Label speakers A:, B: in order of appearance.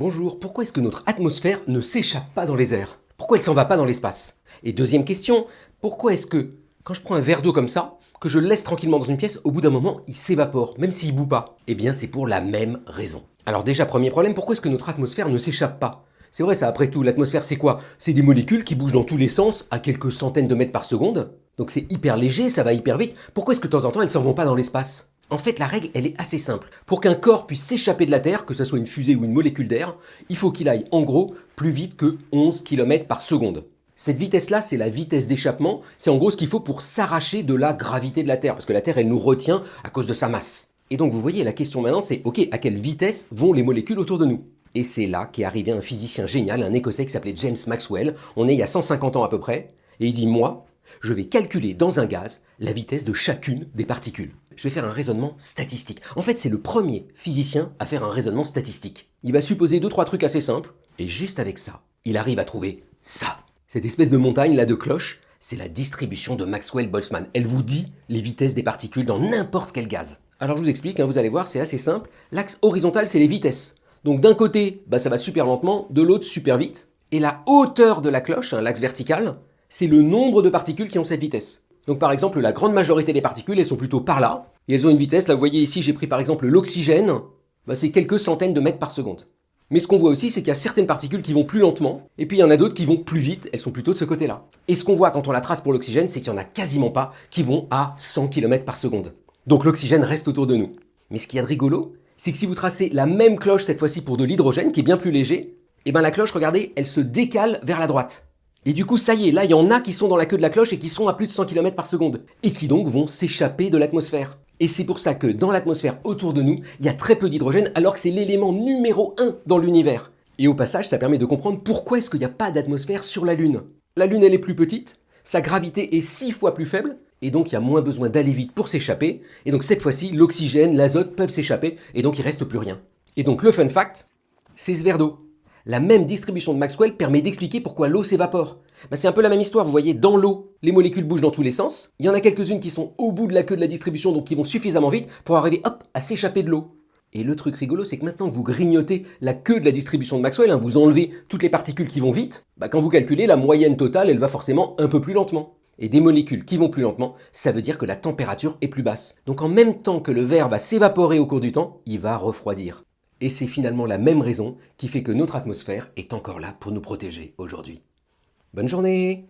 A: Bonjour, pourquoi est-ce que notre atmosphère ne s'échappe pas dans les airs? Pourquoi elle s'en va pas dans l'espace? Et deuxième question, pourquoi est-ce que, quand je prends un verre d'eau comme ça, que je le laisse tranquillement dans une pièce, au bout d'un moment, il s'évapore, même s'il bout pas? Eh bien, c'est pour la même raison. Alors déjà, premier problème, pourquoi est-ce que notre atmosphère ne s'échappe pas? C'est vrai ça, après tout, l'atmosphère c'est quoi? C'est des molécules qui bougent dans tous les sens à quelques centaines de mètres par seconde. Donc c'est hyper léger, ça va hyper vite. Pourquoi est-ce que de temps en temps elles s'en vont pas dans l'espace? En fait, la règle, elle est assez simple. Pour qu'un corps puisse s'échapper de la Terre, que ce soit une fusée ou une molécule d'air, il faut qu'il aille en gros plus vite que 11 km par seconde. Cette vitesse-là, c'est la vitesse d'échappement. C'est en gros ce qu'il faut pour s'arracher de la gravité de la Terre, parce que la Terre, elle nous retient à cause de sa masse. Et donc, vous voyez, la question maintenant, c'est ok, à quelle vitesse vont les molécules autour de nous? Et c'est là qu'est arrivé un physicien génial, un Écossais qui s'appelait James Maxwell. On est il y a 150 ans à peu près. Et il dit, moi, je vais calculer dans un gaz la vitesse de chacune des particules. Je vais faire un raisonnement statistique. En fait, c'est le premier physicien à faire un raisonnement statistique. Il va supposer 2-3 trucs assez simples, et juste avec ça, il arrive à trouver ça. Cette espèce de montagne là de cloches, c'est la distribution de Maxwell-Boltzmann. Elle vous dit les vitesses des particules dans n'importe quel gaz. Alors je vous explique, vous allez voir, c'est assez simple. L'axe horizontal, c'est les vitesses. Donc d'un côté, ça va super lentement, de l'autre super vite. Et la hauteur de la cloche, l'axe vertical, c'est le nombre de particules qui ont cette vitesse. Donc par exemple, la grande majorité des particules, elles sont plutôt par là, et elles ont une vitesse, là vous voyez ici, j'ai pris par exemple l'oxygène, c'est quelques centaines de mètres par seconde. Mais ce qu'on voit aussi, c'est qu'il y a certaines particules qui vont plus lentement, et puis il y en a d'autres qui vont plus vite, elles sont plutôt de ce côté-là. Et ce qu'on voit quand on la trace pour l'oxygène, c'est qu'il n'y en a quasiment pas qui vont à 100 km par seconde. Donc l'oxygène reste autour de nous. Mais ce qu'il y a de rigolo, c'est que si vous tracez la même cloche cette fois-ci pour de l'hydrogène, qui est bien plus léger, et la cloche, regardez, elle se décale vers la droite. Et du coup, ça y est, là, il y en a qui sont dans la queue de la cloche et qui sont à plus de 100 km par seconde. Et qui donc vont s'échapper de l'atmosphère. Et c'est pour ça que dans l'atmosphère autour de nous, il y a très peu d'hydrogène alors que c'est l'élément numéro 1 dans l'univers. Et au passage, ça permet de comprendre pourquoi est-ce qu'il n'y a pas d'atmosphère sur la Lune. La Lune, elle est plus petite, sa gravité est 6 fois plus faible, et donc il y a moins besoin d'aller vite pour s'échapper. Et donc cette fois-ci, l'oxygène, l'azote peuvent s'échapper, et donc il reste plus rien. Et donc le fun fact, c'est ce verre d'eau. La même distribution de Maxwell permet d'expliquer pourquoi l'eau s'évapore. C'est un peu la même histoire, vous voyez, dans l'eau, les molécules bougent dans tous les sens. Il y en a quelques-unes qui sont au bout de la queue de la distribution, donc qui vont suffisamment vite pour arriver, hop, à s'échapper de l'eau. Et le truc rigolo, c'est que maintenant que vous grignotez la queue de la distribution de Maxwell, vous enlevez toutes les particules qui vont vite, quand vous calculez, la moyenne totale, elle va forcément un peu plus lentement. Et des molécules qui vont plus lentement, ça veut dire que la température est plus basse. Donc en même temps que le verre va s'évaporer au cours du temps, il va refroidir. Et c'est finalement la même raison qui fait que notre atmosphère est encore là pour nous protéger aujourd'hui. Bonne journée!